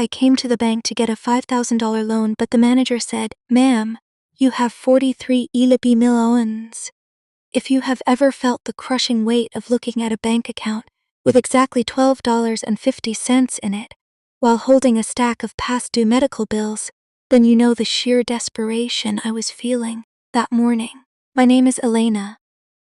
I came to the bank to get a $5,000 loan, but the manager said, "Ma'am, you have 43 millions." If you have ever felt the crushing weight of looking at a bank account with exactly $12.50 in it, while holding a stack of past due medical bills, then you know the sheer desperation I was feeling that morning. My name is Elena.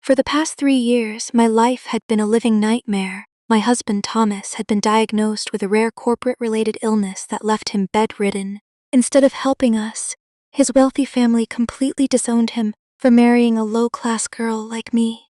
For the past 3 years, my life had been a living nightmare. My husband Thomas had been diagnosed with a rare corporate-related illness that left him bedridden. Instead of helping us, his wealthy family completely disowned him for marrying a low-class girl like me.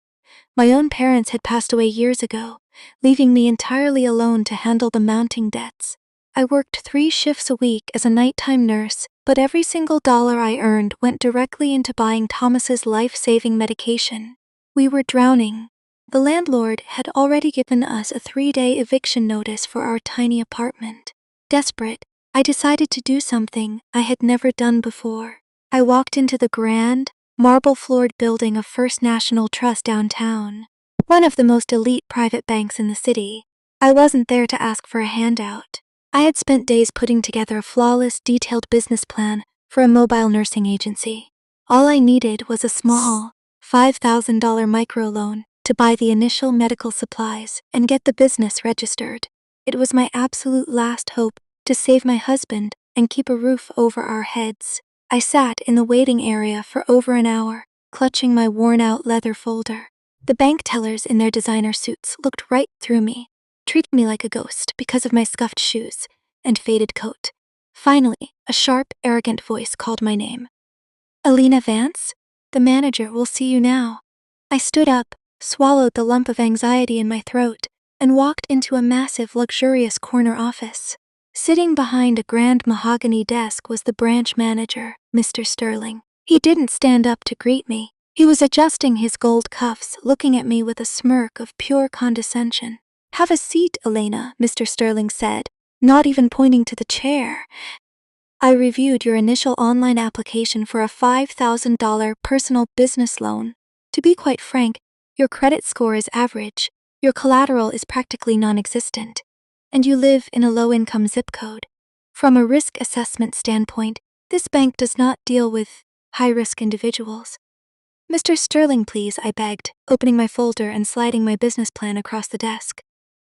My own parents had passed away years ago, leaving me entirely alone to handle the mounting debts. I worked 3 shifts a week as a nighttime nurse, but every single dollar I earned went directly into buying Thomas's life-saving medication. We were drowning. The landlord had already given us a 3-day eviction notice for our tiny apartment. Desperate, I decided to do something I had never done before. I walked into the grand, marble-floored building of First National Trust downtown, one of the most elite private banks in the city. I wasn't there to ask for a handout. I had spent days putting together a flawless, detailed business plan for a mobile nursing agency. All I needed was a small, $5,000 microloan to buy the initial medical supplies and get the business registered. It was my absolute last hope to save my husband and keep a roof over our heads. I sat in the waiting area for over an hour, clutching my worn-out leather folder. The bank tellers in their designer suits looked right through me, treated me like a ghost because of my scuffed shoes and faded coat. Finally, a sharp, arrogant voice called my name. "Elena Vance? The manager will see you now." I stood up, swallowed the lump of anxiety in my throat, and walked into a massive, luxurious corner office. Sitting behind a grand mahogany desk was the branch manager, Mr. Sterling. He didn't stand up to greet me. He was adjusting his gold cuffs, looking at me with a smirk of pure condescension. "Have a seat, Elena," Mr. Sterling said, not even pointing to the chair. "I reviewed your initial online application for a $5,000 personal business loan. To be quite frank, your credit score is average, your collateral is practically non-existent, and you live in a low-income zip code. From a risk assessment standpoint, this bank does not deal with high-risk individuals." "Mr. Sterling, please," I begged, opening my folder and sliding my business plan across the desk.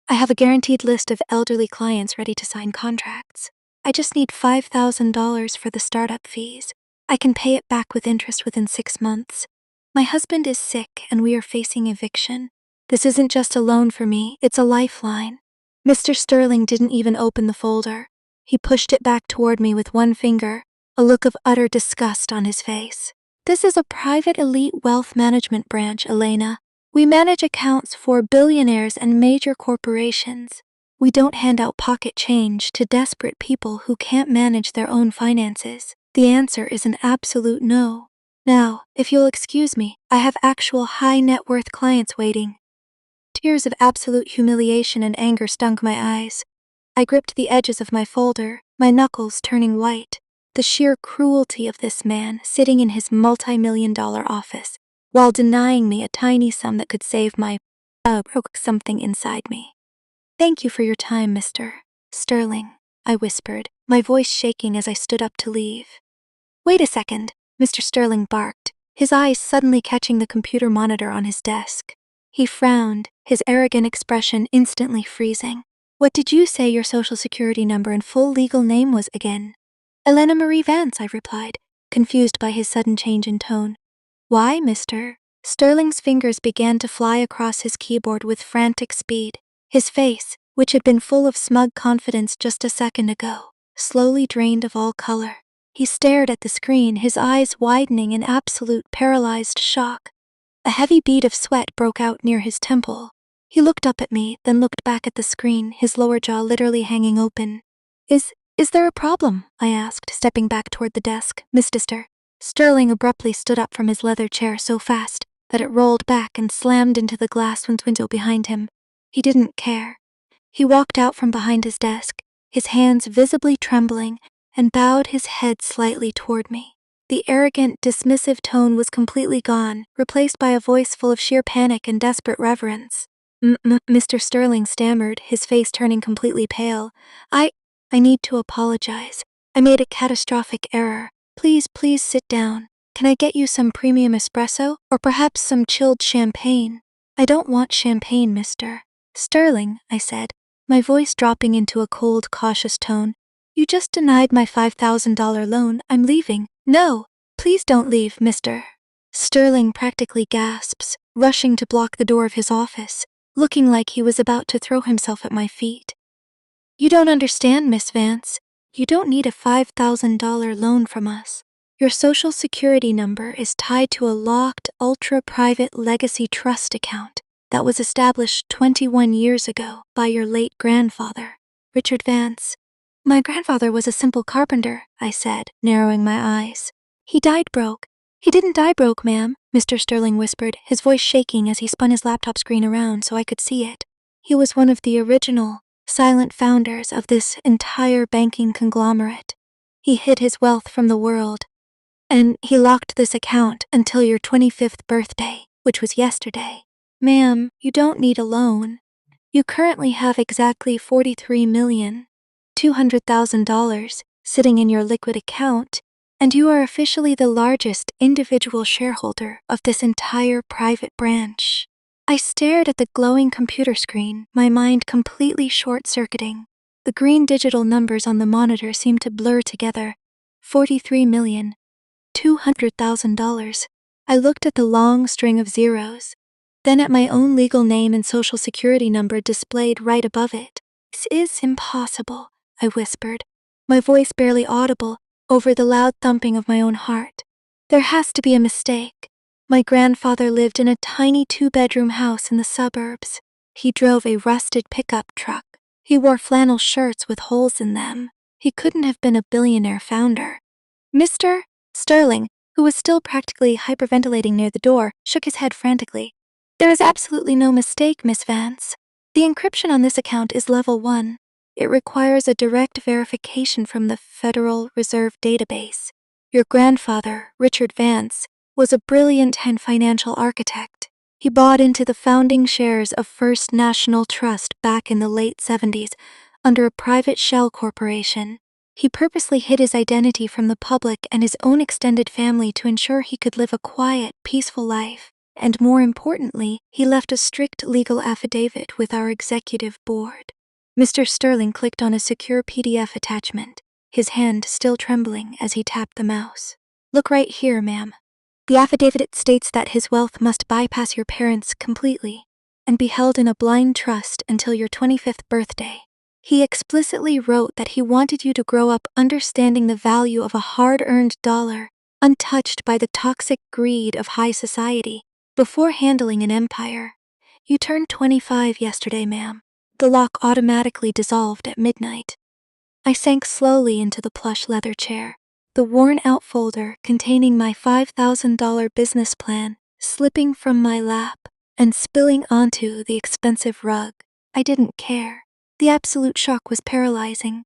"I have a guaranteed list of elderly clients ready to sign contracts. I just need $5,000 for the startup fees. I can pay it back with interest within 6 months. My husband is sick and we are facing eviction. This isn't just a loan for me, it's a lifeline." Mr. Sterling didn't even open the folder. He pushed it back toward me with one finger, a look of utter disgust on his face. "This is a private elite wealth management branch, Elena. We manage accounts for billionaires and major corporations. We don't hand out pocket change to desperate people who can't manage their own finances. The answer is an absolute no. Now, if you'll excuse me, I have actual high net worth clients waiting." Tears of absolute humiliation and anger stung my eyes. I gripped the edges of my folder, my knuckles turning white. The sheer cruelty of this man sitting in his multi-million-dollar office, while denying me a tiny sum that could save my broke something inside me. "Thank you for your time, Mr. Sterling," I whispered, my voice shaking as I stood up to leave. "Wait a second," Mr. Sterling barked, his eyes suddenly catching the computer monitor on his desk. He frowned, his arrogant expression instantly freezing. "What did you say your social security number and full legal name was again?" "Elena Marie Vance," I replied, confused by his sudden change in tone. "Why, Mr. Sterling's fingers began to fly across his keyboard with frantic speed. His face, which had been full of smug confidence just a second ago, slowly drained of all color. He stared at the screen, his eyes widening in absolute paralyzed shock. A heavy bead of sweat broke out near his temple. He looked up at me, then looked back at the screen, his lower jaw literally hanging open. Is there a problem?" I asked, stepping back toward the desk. "Mr. Sterling abruptly stood up from his leather chair so fast that it rolled back and slammed into the glass window behind him. He didn't care. He walked out from behind his desk, his hands visibly trembling, and bowed his head slightly toward me. The arrogant, dismissive tone was completely gone, replaced by a voice full of sheer panic and desperate reverence. Mr. Sterling stammered, his face turning completely pale. I need to apologize. I made a catastrophic error. Please sit down. Can I get you some premium espresso, or perhaps some chilled champagne? I don't want champagne, Mr. Sterling, I said, my voice dropping into a cold, cautious tone. You just denied my $5,000 loan. I'm leaving. No, please don't leave, Mr. Sterling practically gasps, rushing to block the door of his office, looking like he was about to throw himself at my feet. You don't understand, Miss Vance. You don't need a $5,000 loan from us. Your social security number is tied to a locked, ultra-private legacy trust account that was established 21 years ago by your late grandfather, Richard Vance. My grandfather was a simple carpenter, I said, narrowing my eyes. He died broke. He didn't die broke, ma'am, Mr. Sterling whispered, his voice shaking as he spun his laptop screen around so I could see it. He was one of the original, silent founders of this entire banking conglomerate. He hid his wealth from the world, and he locked this account until your 25th birthday, which was yesterday. Ma'am, you don't need a loan. You currently have exactly $43,200,000 sitting in your liquid account, and you are officially the largest individual shareholder of this entire private branch. I stared at the glowing computer screen, my mind completely short-circuiting. The green digital numbers on the monitor seemed to blur together. $43,200,000. I looked at the long string of zeros, then at my own legal name and social security number displayed right above it. This is impossible, I whispered, my voice barely audible over the loud thumping of my own heart. There has to be a mistake. My grandfather lived in a tiny 2-bedroom house in the suburbs. He drove a rusted pickup truck. He wore flannel shirts with holes in them. He couldn't have been a billionaire founder. Mr. Sterling, who was still practically hyperventilating near the door, shook his head frantically. There is absolutely no mistake, Miss Vance. The encryption on this account is level 1. It requires a direct verification from the Federal Reserve database. Your grandfather, Richard Vance, was a brilliant and financial architect. He bought into the founding shares of First National Trust back in the late 70s under a private shell corporation. He purposely hid his identity from the public and his own extended family to ensure he could live a quiet, peaceful life. And more importantly, he left a strict legal affidavit with our executive board. Mr. Sterling clicked on a secure PDF attachment, his hand still trembling as he tapped the mouse. Look right here, ma'am. The affidavit states that his wealth must bypass your parents completely and be held in a blind trust until your 25th birthday. He explicitly wrote that he wanted you to grow up understanding the value of a hard-earned dollar, untouched by the toxic greed of high society, before handling an empire. You turned 25 yesterday, ma'am. The lock automatically dissolved at midnight. I sank slowly into the plush leather chair, the worn-out folder containing my $5,000 business plan slipping from my lap and spilling onto the expensive rug. I didn't care. The absolute shock was paralyzing.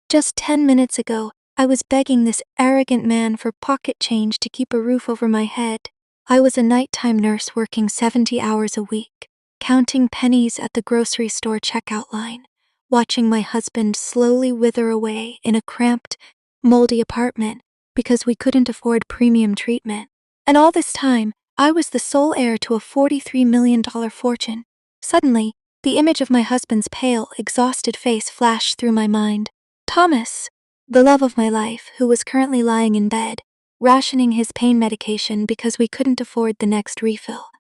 Just 10 minutes ago, I was begging this arrogant man for pocket change to keep a roof over my head. I was a nighttime nurse working 70 hours a week, counting pennies at the grocery store checkout line, watching my husband slowly wither away in a cramped, moldy apartment because we couldn't afford premium treatment. And all this time, I was the sole heir to a $43 million fortune. Suddenly, the image of my husband's pale, exhausted face flashed through my mind. Thomas, the love of my life, who was currently lying in bed, rationing his pain medication because we couldn't afford the next refill.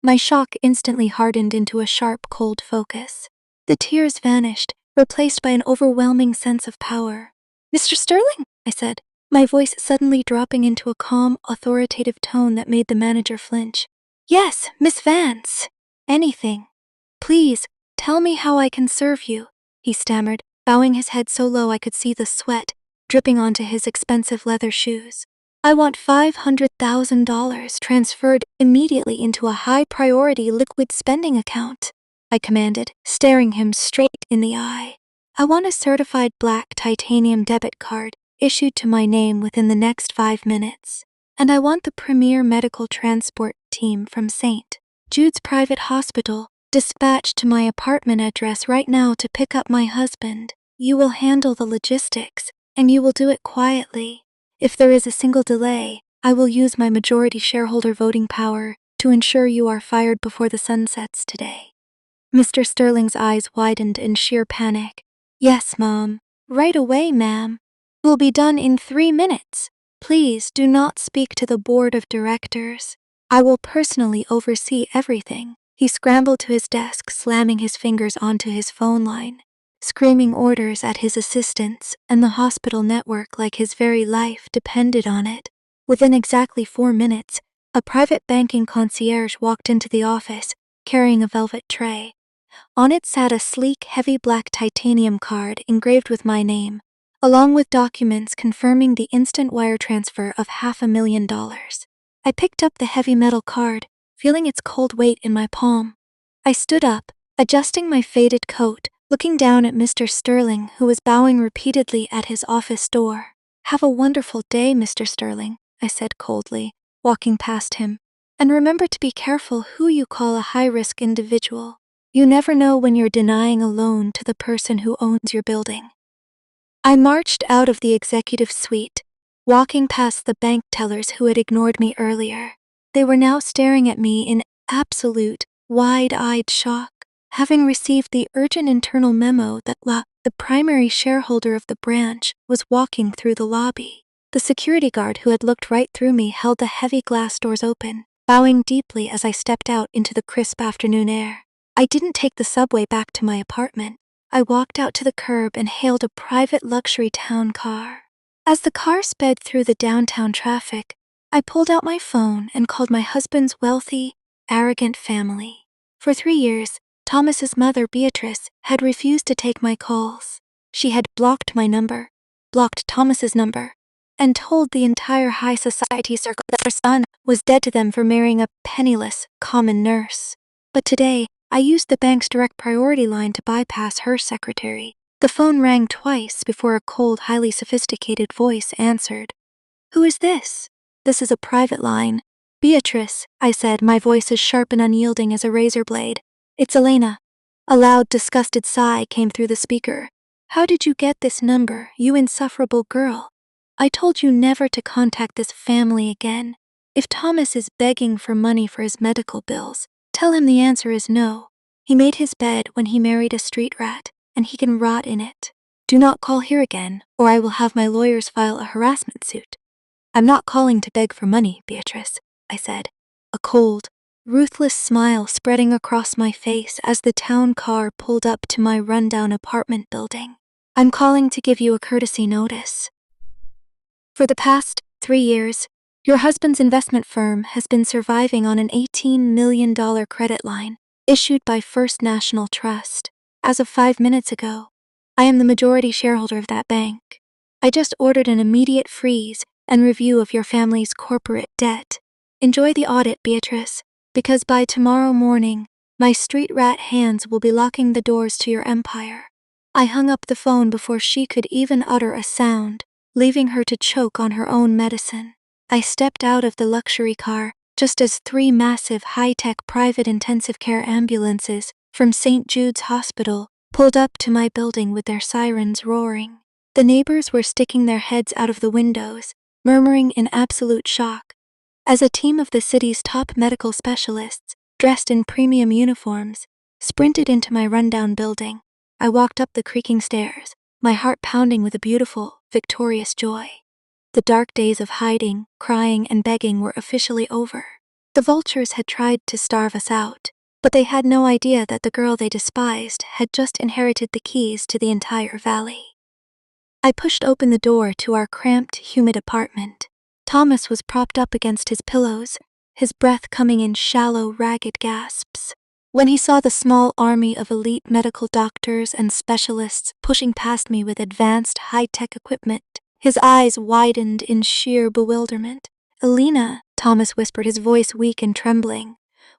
My shock instantly hardened into a sharp, cold focus. The tears vanished, replaced by an overwhelming sense of power. Mr. Sterling, I said, my voice suddenly dropping into a calm, authoritative tone that made the manager flinch. Yes, Miss Vance. Anything. Please, tell me how I can serve you, he stammered, bowing his head so low I could see the sweat dripping onto his expensive leather shoes. I want $500,000 transferred immediately into a high-priority liquid spending account, I commanded, staring him straight in the eye. I want a certified black titanium debit card issued to my name within the next 5 minutes. And I want the premier medical transport team from St. Jude's private hospital dispatched to my apartment address right now to pick up my husband. You will handle the logistics, and you will do it quietly. If there is a single delay, I will use my majority shareholder voting power to ensure you are fired before the sun sets today." Mr. Sterling's eyes widened in sheer panic. "Yes, Mom. Right away, ma'am. Will be done in 3 minutes. Please do not speak to the board of directors. I will personally oversee everything." He scrambled to his desk, slamming his fingers onto his phone line, screaming orders at his assistants and the hospital network like his very life depended on it. Within exactly 4 minutes, a private banking concierge walked into the office, carrying a velvet tray. On it sat a sleek, heavy black titanium card engraved with my name, along with documents confirming the instant wire transfer of $500,000. I picked up the heavy metal card, feeling its cold weight in my palm. I stood up, adjusting my faded coat, looking down at Mr. Sterling, who was bowing repeatedly at his office door. "Have a wonderful day, Mr. Sterling," I said coldly, walking past him. "And remember to be careful who you call a high-risk individual. You never know when you're denying a loan to the person who owns your building." I marched out of the executive suite, walking past the bank tellers who had ignored me earlier. They were now staring at me in absolute, wide-eyed shock, having received the urgent internal memo that the primary shareholder of the branch, was walking through the lobby. The security guard who had looked right through me held the heavy glass doors open, bowing deeply as I stepped out into the crisp afternoon air. I didn't take the subway back to my apartment. I walked out to the curb and hailed a private luxury town car. As the car sped through the downtown traffic, I pulled out my phone and called my husband's wealthy, arrogant family. For 3 years, Thomas's mother, Beatrice, had refused to take my calls. She had blocked my number, blocked Thomas's number, and told the entire high society circle that her son was dead to them for marrying a penniless, common nurse. But today, I used the bank's direct priority line to bypass her secretary. The phone rang twice before a cold, highly sophisticated voice answered. "Who is this?" "This is a private line." "Beatrice," I said, my voice as sharp and unyielding as a razor blade. "It's Elena." A loud, disgusted sigh came through the speaker. "How did you get this number, you insufferable girl? I told you never to contact this family again. If Thomas is begging for money for his medical bills, tell him the answer is no. He made his bed when he married a street rat, and he can rot in it. Do not call here again, or I will have my lawyers file a harassment suit." "I'm not calling to beg for money, Beatrice," I said, a cold, ruthless smile spreading across my face as the town car pulled up to my rundown apartment building. "I'm calling to give you a courtesy notice. For the past 3 years, your husband's investment firm has been surviving on an $18 million credit line issued by First National Trust. As of 5 minutes ago, I am the majority shareholder of that bank. I just ordered an immediate freeze and review of your family's corporate debt. Enjoy the audit, Beatrice, because by tomorrow morning, my street rat hands will be locking the doors to your empire." I hung up the phone before she could even utter a sound, leaving her to choke on her own medicine. I stepped out of the luxury car just as 3 massive high-tech private intensive care ambulances from St. Jude's Hospital pulled up to my building with their sirens roaring. The neighbors were sticking their heads out of the windows, murmuring in absolute shock, as a team of the city's top medical specialists, dressed in premium uniforms, sprinted into my rundown building. I walked up the creaking stairs, my heart pounding with a beautiful, victorious joy. The dark days of hiding, crying, and begging were officially over. The vultures had tried to starve us out, but they had no idea that the girl they despised had just inherited the keys to the entire valley. I pushed open the door to our cramped, humid apartment. Thomas was propped up against his pillows, his breath coming in shallow, ragged gasps. When he saw the small army of elite medical doctors and specialists pushing past me with advanced, high-tech equipment, his eyes widened in sheer bewilderment. "Elena," Thomas whispered, his voice weak and trembling.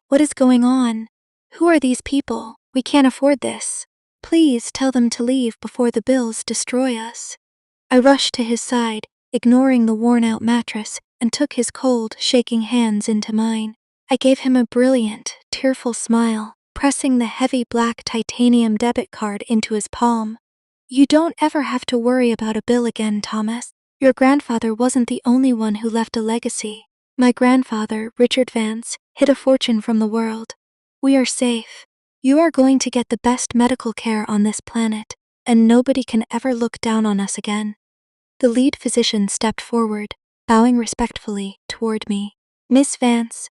"What is going on? Who are these people? We can't afford this. Please tell them to leave before the bills destroy us." I rushed to his side, ignoring the worn-out mattress, and took his cold, shaking hands into mine. I gave him a brilliant, tearful smile, pressing the heavy black titanium debit card into his palm. You don't ever have to worry about a bill again, Thomas. Your grandfather wasn't the only one who left a legacy. My grandfather, Richard Vance, hid a fortune from the world. We are safe. You are going to get the best medical care on this planet, and nobody can ever look down on us again." The lead physician stepped forward, bowing respectfully toward me. "Miss Vance,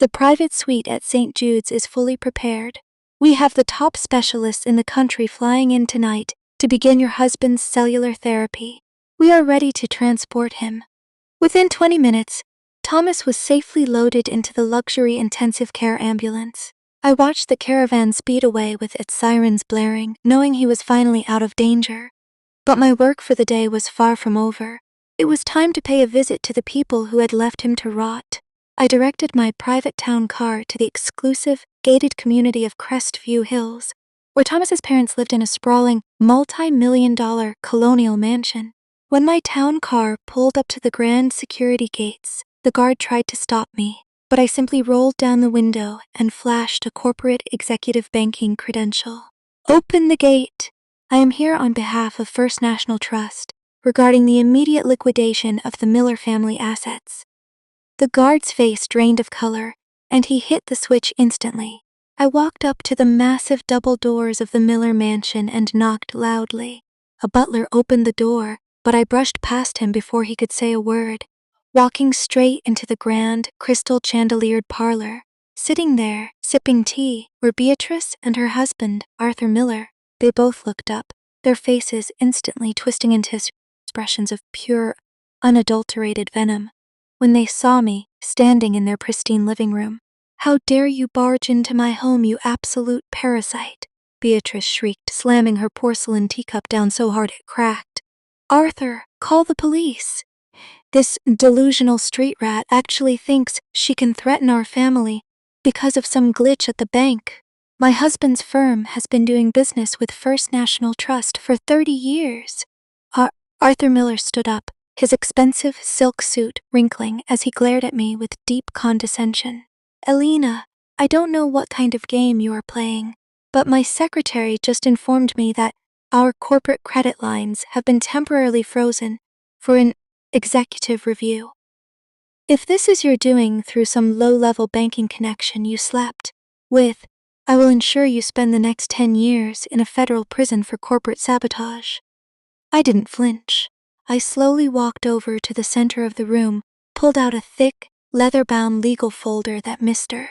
the private suite at St. Jude's is fully prepared. We have the top specialists in the country flying in tonight to begin your husband's cellular therapy. We are ready to transport him." Within 20 minutes, Thomas was safely loaded into the luxury intensive care ambulance. I watched the caravan speed away with its sirens blaring, knowing he was finally out of danger. But my work for the day was far from over. It was time to pay a visit to the people who had left him to rot. I directed my private town car to the exclusive, gated community of Crestview Hills, where Thomas's parents lived in a sprawling, multi-million-dollar colonial mansion. When my town car pulled up to the grand security gates, the guard tried to stop me, but I simply rolled down the window and flashed a corporate executive banking credential. "Open the gate. I am here on behalf of First National Trust regarding the immediate liquidation of the Miller family assets." The guard's face drained of color, and he hit the switch instantly. I walked up to the massive double doors of the Miller mansion and knocked loudly. A butler opened the door, but I brushed past him before he could say a word. Walking straight into the grand, crystal-chandeliered parlor, sitting there, sipping tea, were Beatrice and her husband, Arthur Miller. They both looked up, their faces instantly twisting into expressions of pure, unadulterated venom. When they saw me, standing in their pristine living room, "How dare you barge into my home, you absolute parasite!" Beatrice shrieked, slamming her porcelain teacup down so hard it cracked. "Arthur, call the police. This delusional street rat actually thinks she can threaten our family because of some glitch at the bank. My husband's firm has been doing business with First National Trust for 30 years. Arthur Miller stood up, his expensive silk suit wrinkling as he glared at me with deep condescension. "Elena, I don't know what kind of game you are playing, but my secretary just informed me that our corporate credit lines have been temporarily frozen for an executive review. If this is your doing through some low-level banking connection you slept with, I will ensure you spend the next 10 years in a federal prison for corporate sabotage." I didn't flinch. I slowly walked over to the center of the room, pulled out a thick, leather-bound legal folder that Mr.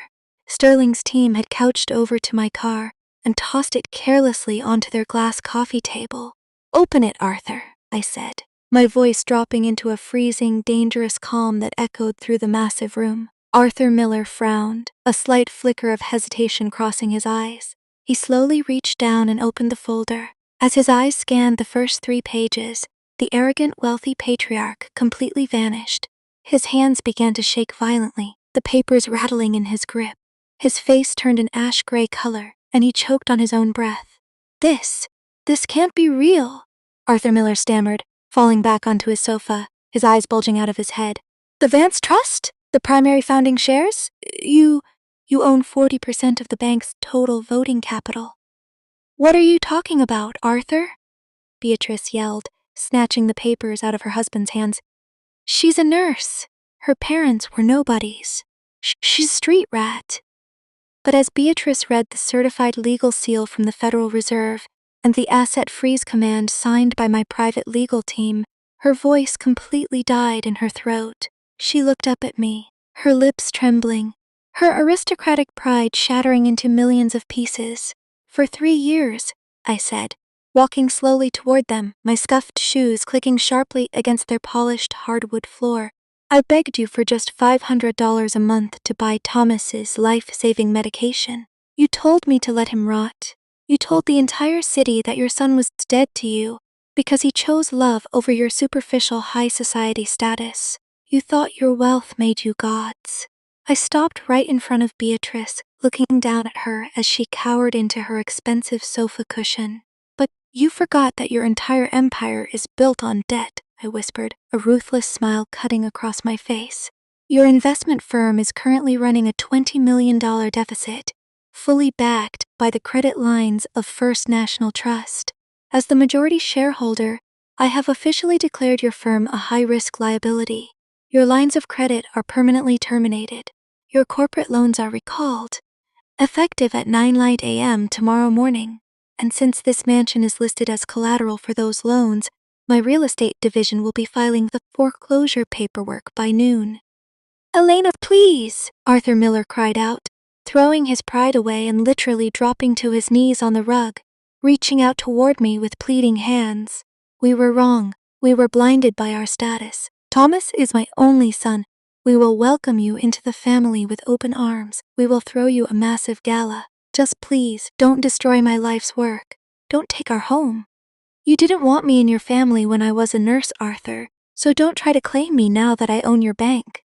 Sterling's team had couched over to my car, and tossed it carelessly onto their glass coffee table. "Open it, Arthur," I said, my voice dropping into a freezing, dangerous calm that echoed through the massive room. Arthur Miller frowned, a slight flicker of hesitation crossing his eyes. He slowly reached down and opened the folder. As his eyes scanned the first 3 pages, the arrogant, wealthy patriarch completely vanished. His hands began to shake violently, the papers rattling in his grip. His face turned an ash-gray color, and he choked on his own breath. This can't be real," Arthur Miller stammered, falling back onto his sofa, his eyes bulging out of his head. "The Vance Trust? The primary founding shares? You own 40% of the bank's total voting capital." "What are you talking about, Arthur?" Beatrice yelled, snatching the papers out of her husband's hands. "She's a nurse. Her parents were nobodies. She's a street rat." But as Beatrice read the certified legal seal from the Federal Reserve and the asset freeze command signed by my private legal team, her voice completely died in her throat. She looked up at me, her lips trembling, her aristocratic pride shattering into millions of pieces. "For 3 years, I said, walking slowly toward them, my scuffed shoes clicking sharply against their polished hardwood floor. "I begged you for just $500 a month to buy Thomas's life-saving medication. You told me to let him rot. You told the entire city that your son was dead to you because he chose love over your superficial high society status. You thought your wealth made you gods." I stopped right in front of Beatrice, looking down at her as she cowered into her expensive sofa cushion. "But you forgot that your entire empire is built on debt," I whispered, a ruthless smile cutting across my face. "Your investment firm is currently running a $20 million deficit, fully backed by the credit lines of First National Trust. As the majority shareholder, I have officially declared your firm a high-risk liability. Your lines of credit are permanently terminated. Your corporate loans are recalled, effective at 9 light a.m. tomorrow morning. And since this mansion is listed as collateral for those loans, my real estate division will be filing the foreclosure paperwork by noon. Elena, please, Arthur Miller cried out, throwing his pride away and literally dropping to his knees on the rug, reaching out toward me with pleading hands. We were wrong. We were blinded by our status. Thomas is my only son. We will welcome you into the family with open arms. We will throw you a massive gala. Just please, don't destroy my life's work. Don't take our home. You didn't want me in your family when I was a nurse, Arthur, so don't try to claim me now that I own your bank,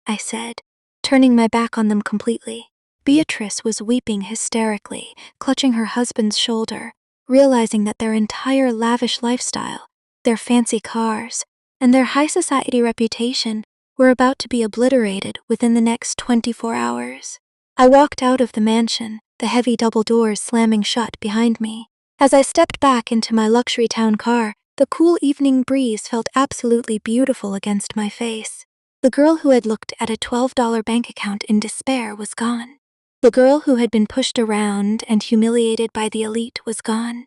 I said, turning my back on them completely. Beatrice was weeping hysterically, clutching her husband's shoulder, realizing that their entire lavish lifestyle, their fancy cars, and their high society reputation were about to be obliterated within the next 24 hours. I walked out of the mansion, the heavy double doors slamming shut behind me. As I stepped back into my luxury town car, the cool evening breeze felt absolutely beautiful against my face. The girl who had looked at a $12 bank account in despair was gone. The girl who had been pushed around and humiliated by the elite was gone.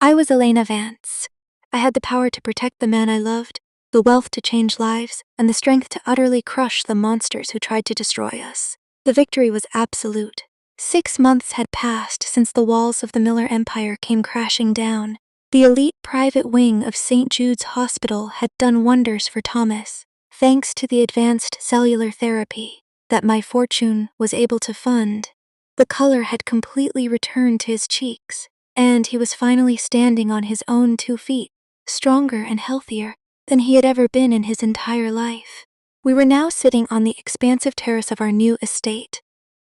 I was Elena Vance. I had the power to protect the man I loved, the wealth to change lives, and the strength to utterly crush the monsters who tried to destroy us. The victory was absolute. 6 months had passed since the walls of the Miller Empire came crashing down. The elite private wing of St. Jude's Hospital had done wonders for Thomas, thanks to the advanced cellular therapy that my fortune was able to fund. The color had completely returned to his cheeks, and he was finally standing on his own 2 feet, stronger and healthier than he had ever been in his entire life. We were now sitting on the expansive terrace of our new estate,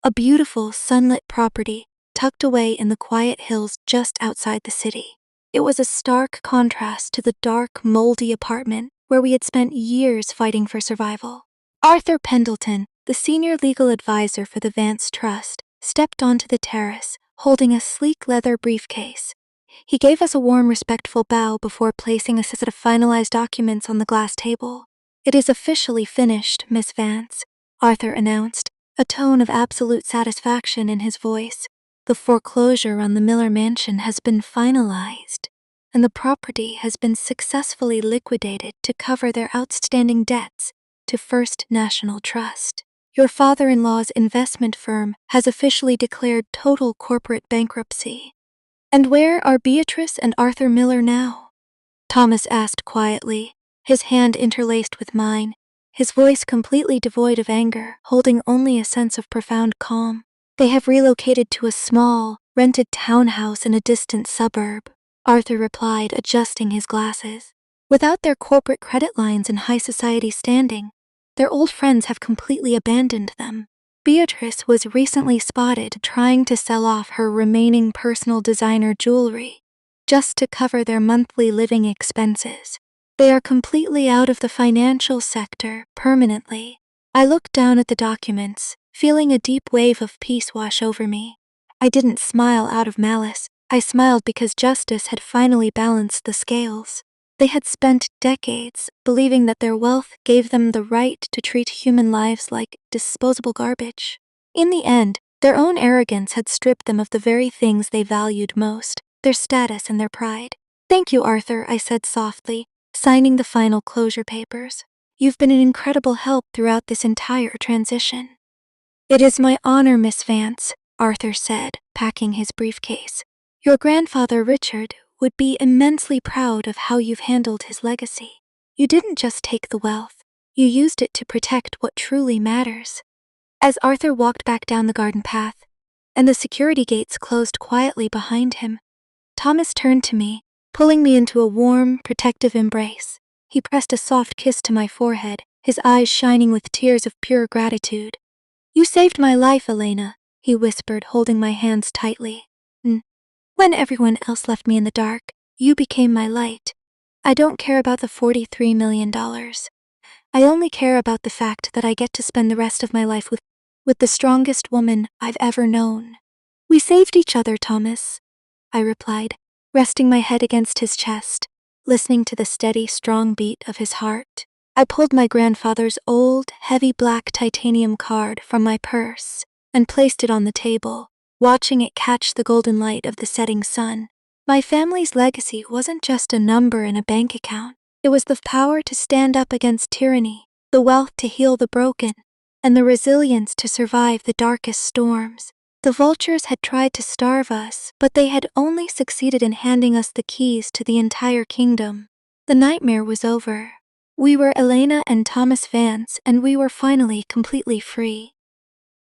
a beautiful, sunlit property tucked away in the quiet hills just outside the city. It was a stark contrast to the dark, moldy apartment where we had spent years fighting for survival. Arthur Pendleton, the senior legal advisor for the Vance Trust, stepped onto the terrace, holding a sleek leather briefcase. He gave us a warm, respectful bow before placing a set of finalized documents on the glass table. "It is officially finished, Miss Vance," Arthur announced, a tone of absolute satisfaction in his voice. "The foreclosure on the Miller mansion has been finalized, and the property has been successfully liquidated to cover their outstanding debts to First National Trust. Your father-in-law's investment firm has officially declared total corporate bankruptcy." "And where are Beatrice and Arthur Miller now?" Thomas asked quietly, his hand interlaced with mine, his voice completely devoid of anger, holding only a sense of profound calm. "They have relocated to a small, rented townhouse in a distant suburb," Arthur replied, adjusting his glasses. "Without their corporate credit lines and high society standing, their old friends have completely abandoned them. Beatrice was recently spotted trying to sell off her remaining personal designer jewelry, just to cover their monthly living expenses. They are completely out of the financial sector permanently." I looked down at the documents, feeling a deep wave of peace wash over me. I didn't smile out of malice. I smiled because justice had finally balanced the scales. They had spent decades believing that their wealth gave them the right to treat human lives like disposable garbage. In the end, their own arrogance had stripped them of the very things they valued most, their status and their pride. "Thank you, Arthur," I said softly, signing the final closure papers. "You've been an incredible help throughout this entire transition." "It is my honor, Miss Vance," Arthur said, packing his briefcase. "Your grandfather, Richard, would be immensely proud of how you've handled his legacy. You didn't just take the wealth, you used it to protect what truly matters." As Arthur walked back down the garden path, and the security gates closed quietly behind him, Thomas turned to me, pulling me into a warm, protective embrace. He pressed a soft kiss to my forehead, his eyes shining with tears of pure gratitude. "You saved my life, Elena," he whispered, holding my hands tightly. "When everyone else left me in the dark, you became my light. I don't care about the $43 million. I only care about the fact that I get to spend the rest of my life with the strongest woman I've ever known." "We saved each other, Thomas," I replied, resting my head against his chest, listening to the steady, strong beat of his heart. I pulled my grandfather's old, heavy black titanium card from my purse and placed it on the table, watching it catch the golden light of the setting sun. My family's legacy wasn't just a number in a bank account. It was the power to stand up against tyranny, the wealth to heal the broken, and the resilience to survive the darkest storms. The vultures had tried to starve us, but they had only succeeded in handing us the keys to the entire kingdom. The nightmare was over. We were Elena and Thomas Vance, and we were finally completely free.